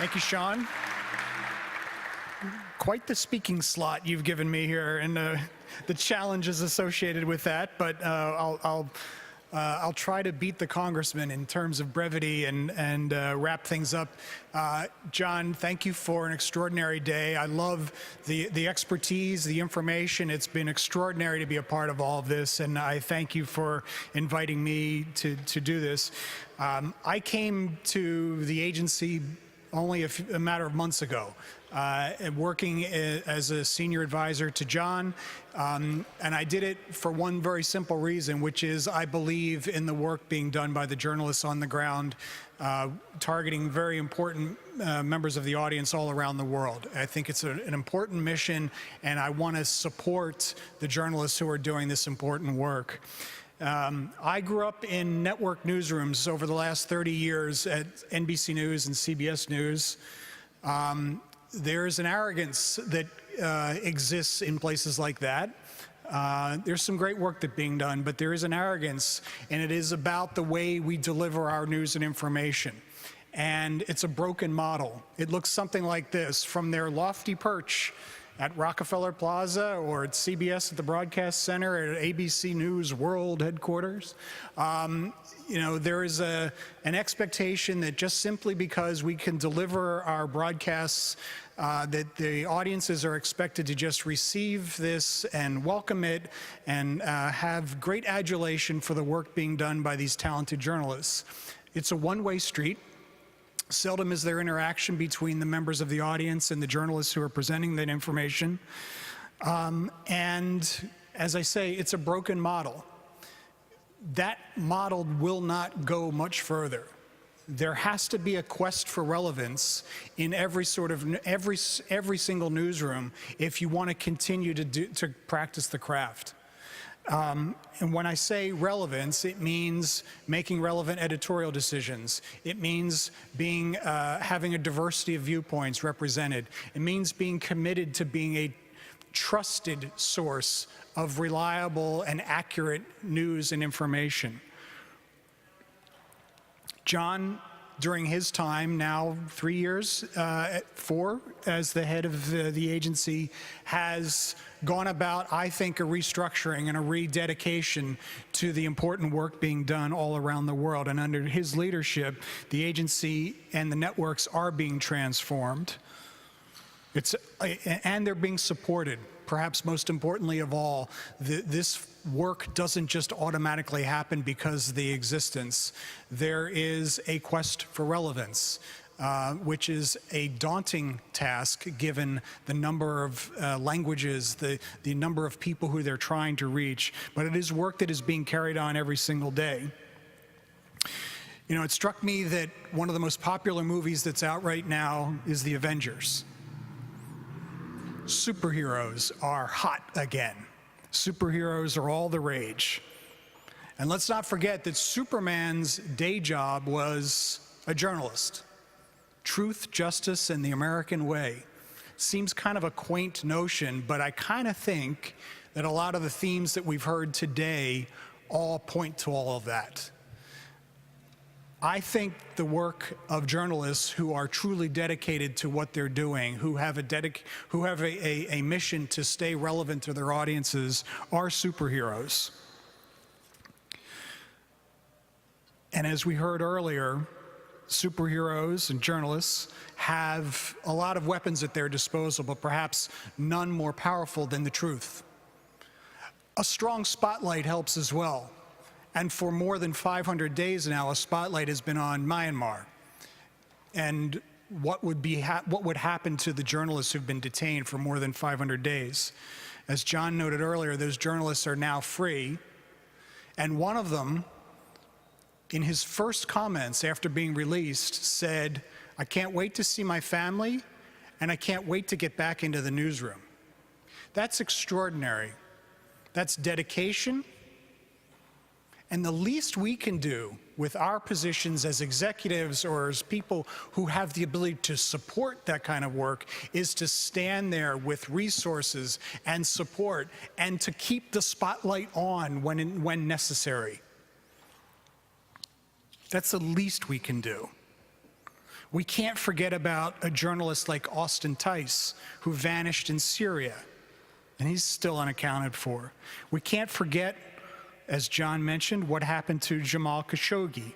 Thank you, Sean. Quite the speaking slot you've given me here, and the challenges associated with that. But I'll try to beat the congressman in terms of brevity and wrap things up. John, thank you for an extraordinary day. I love the expertise, the information. It's been extraordinary to be a part of all of this, and I thank you for inviting me to do this. I came to the agency only a matter of months ago, working as a senior advisor to John, and I did it for one very simple reason, which is I believe in the work being done by the journalists on the ground, targeting very important members of the audience all around the world. I think it's an important mission, and I want to support the journalists who are doing this important work. I grew up in network newsrooms over the last 30 years at NBC News and CBS News. There's an arrogance that exists in places like that. There's some great work that's being done, but there is an arrogance, and it is about the way we deliver our news and information. And it's a broken model. It looks something like this: from their lofty perch at Rockefeller Plaza, or at CBS at the Broadcast Center, at ABC News World headquarters. There is an expectation that just simply because we can deliver our broadcasts, that the audiences are expected to just receive this and welcome it and have great adulation for the work being done by these talented journalists. It's a one-way street. Seldom is there interaction between the members of the audience and the journalists who are presenting that information. And as I say, it's a broken model. That model will not go much further. There has to be a quest for relevance in every single newsroom if you want to continue to practice the craft. And when I say relevance, it means making relevant editorial decisions. It means having a diversity of viewpoints represented. It means being committed to being a trusted source of reliable and accurate news and information. John, during his time, now 3 years, 4 as the head of the agency, has gone about, I think, a restructuring and a rededication to the important work being done all around the world. And under his leadership, the agency and the networks are being transformed. And they're being supported. Perhaps most importantly of all, this work doesn't just automatically happen because of the existence. There is a quest for relevance, which is a daunting task given the number of languages, the number of people who they're trying to reach. But it is work that is being carried on every single day. You know, it struck me that one of the most popular movies that's out right now is The Avengers. Superheroes are hot again. Superheroes are all the rage. And let's not forget that Superman's day job was a journalist. Truth, justice, and the American way. Seems kind of a quaint notion, but I kind of think that a lot of the themes that we've heard today all point to all of that. I think the work of journalists who are truly dedicated to what they're doing, who have a mission to stay relevant to their audiences, are superheroes. And as we heard earlier, superheroes and journalists have a lot of weapons at their disposal, but perhaps none more powerful than the truth. A strong spotlight helps as well. And for more than 500 days now, a spotlight has been on Myanmar and what would happen to the journalists who've been detained for more than 500 days. As John noted earlier, those journalists are now free, and one of them, in his first comments after being released, said, "I can't wait to see my family, and I can't wait to get back into the newsroom." That's extraordinary. That's dedication. And the least we can do with our positions as executives or as people who have the ability to support that kind of work is to stand there with resources and support and to keep the spotlight on when necessary. That's the least we can do. We can't forget about a journalist like Austin Tice, who vanished in Syria, and he's still unaccounted for. We can't forget, as John mentioned, what happened to Jamal Khashoggi.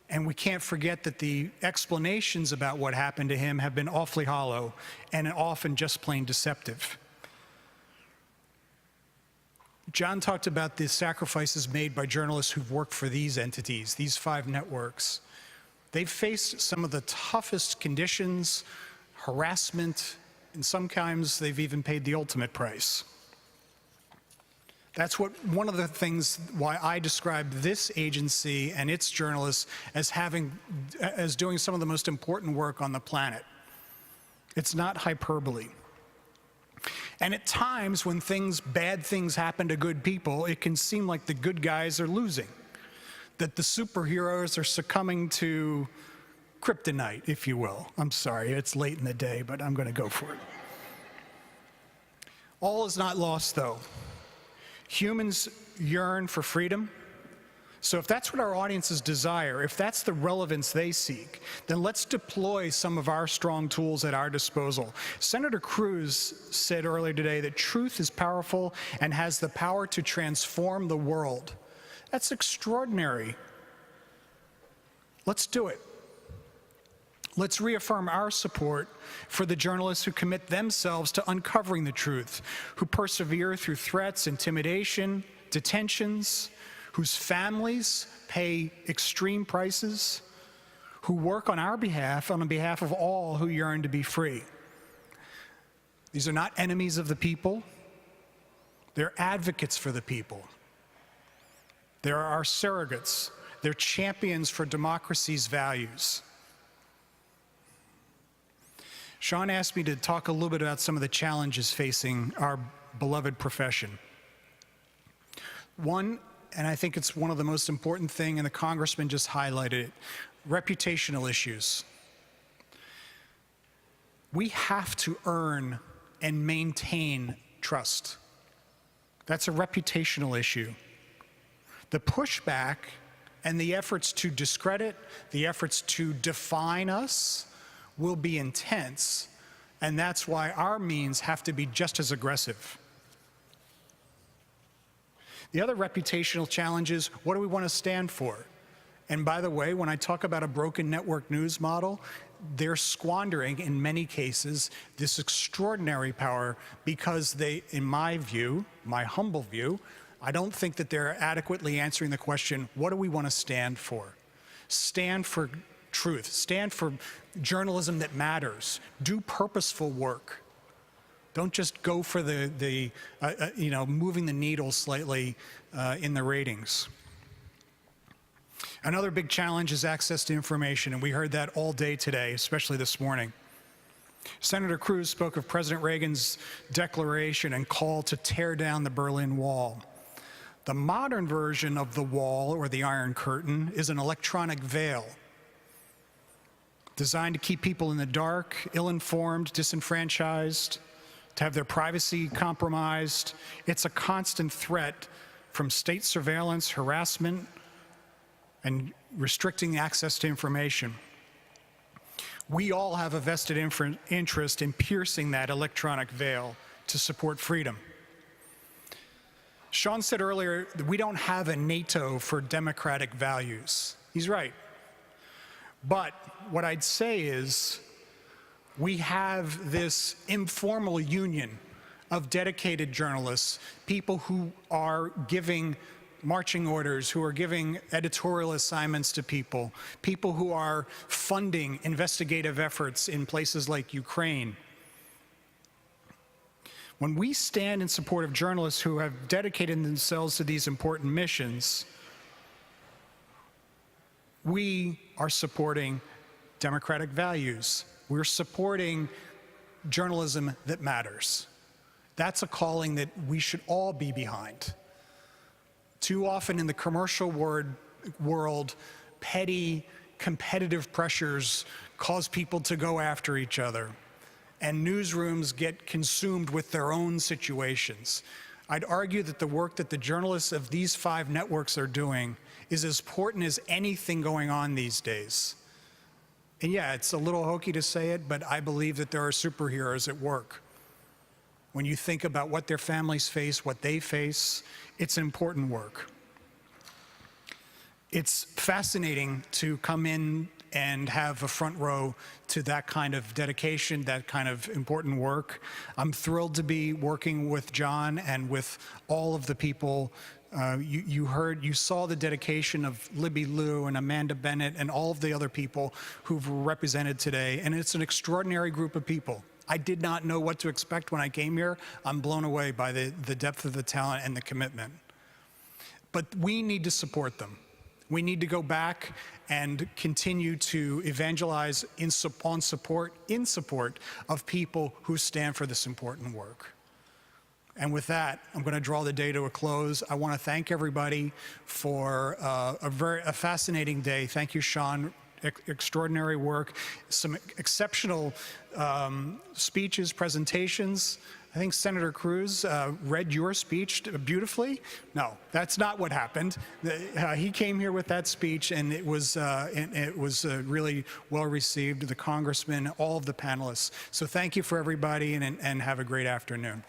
And we can't forget that the explanations about what happened to him have been awfully hollow and often just plain deceptive. John talked about the sacrifices made by journalists who've worked for these entities, these 5 networks. They've faced some of the toughest conditions, harassment, and sometimes they've even paid the ultimate price. That's one of the things why I describe this agency and its journalists as doing some of the most important work on the planet. It's not hyperbole. And at times when bad things happen to good people, it can seem like the good guys are losing, that the superheroes are succumbing to kryptonite, if you will. I'm sorry, it's late in the day, but I'm going to go for it. All is not lost, though. Humans yearn for freedom. So if that's what our audiences desire, if that's the relevance they seek, then let's deploy some of our strong tools at our disposal. Senator Cruz said earlier today that truth is powerful and has the power to transform the world. That's extraordinary. Let's do it. Let's reaffirm our support for the journalists who commit themselves to uncovering the truth, who persevere through threats, intimidation, detentions, whose families pay extreme prices, who work on our behalf, on behalf of all who yearn to be free. These are not enemies of the people. They're advocates for the people. They're our surrogates. They're champions for democracy's values. Sean asked me to talk a little bit about some of the challenges facing our beloved profession. One, and I think it's one of the most important thing, and the congressman just highlighted it, reputational issues. We have to earn and maintain trust. That's a reputational issue. The pushback and the efforts to discredit, the efforts to define us, will be intense, and that's why our means have to be just as aggressive. The other reputational challenge is, what do we want to stand for? And by the way, when I talk about a broken network news model, they're squandering, in many cases, this extraordinary power because they, in my view, my humble view, I don't think that they're adequately answering the question, what do we want to stand for? Stand for truth. Stand for journalism that matters. Do purposeful work. Don't just go for moving the needle slightly in the ratings. Another big challenge is access to information, and we heard that all day today, especially this morning. Senator Cruz spoke of President Reagan's declaration and call to tear down the Berlin Wall. The modern version of the wall, or the Iron Curtain, is an electronic veil designed to keep people in the dark, ill-informed, disenfranchised, to have their privacy compromised. It's a constant threat from state surveillance, harassment, and restricting access to information. We all have a vested interest in piercing that electronic veil to support freedom. Sean said earlier that we don't have a NATO for democratic values. He's right. But what I'd say is we have this informal union of dedicated journalists, people who are giving marching orders, who are giving editorial assignments to people, people who are funding investigative efforts in places like Ukraine. When we stand in support of journalists who have dedicated themselves to these important missions, we are supporting democratic values. We're supporting journalism that matters. That's a calling that we should all be behind. Too often in the commercial world, petty, competitive pressures cause people to go after each other, and newsrooms get consumed with their own situations. I'd argue that the work that the journalists of these 5 networks are doing is as important as anything going on these days. And yeah, it's a little hokey to say it, but I believe that there are superheroes at work. When you think about what their families face, what they face, it's important work. It's fascinating to come in and have a front row to that kind of dedication, that kind of important work. I'm thrilled to be working with John and with all of the people. You saw the dedication of Libby Liu and Amanda Bennett and all of the other people who've represented today, and it's an extraordinary group of people. I did not know what to expect when I came here. I'm blown away by the depth of the talent and the commitment. But we need to support them. We need to go back and continue to evangelize in support of people who stand for this important work. And with that, I'm going to draw the day to a close. I want to thank everybody for a fascinating day. Thank you, Sean. Extraordinary work, some exceptional speeches, presentations. I think Senator Cruz read your speech beautifully. No, that's not what happened. He came here with that speech, and it was really well received. The congressman, all of the panelists. So thank you for everybody, and have a great afternoon.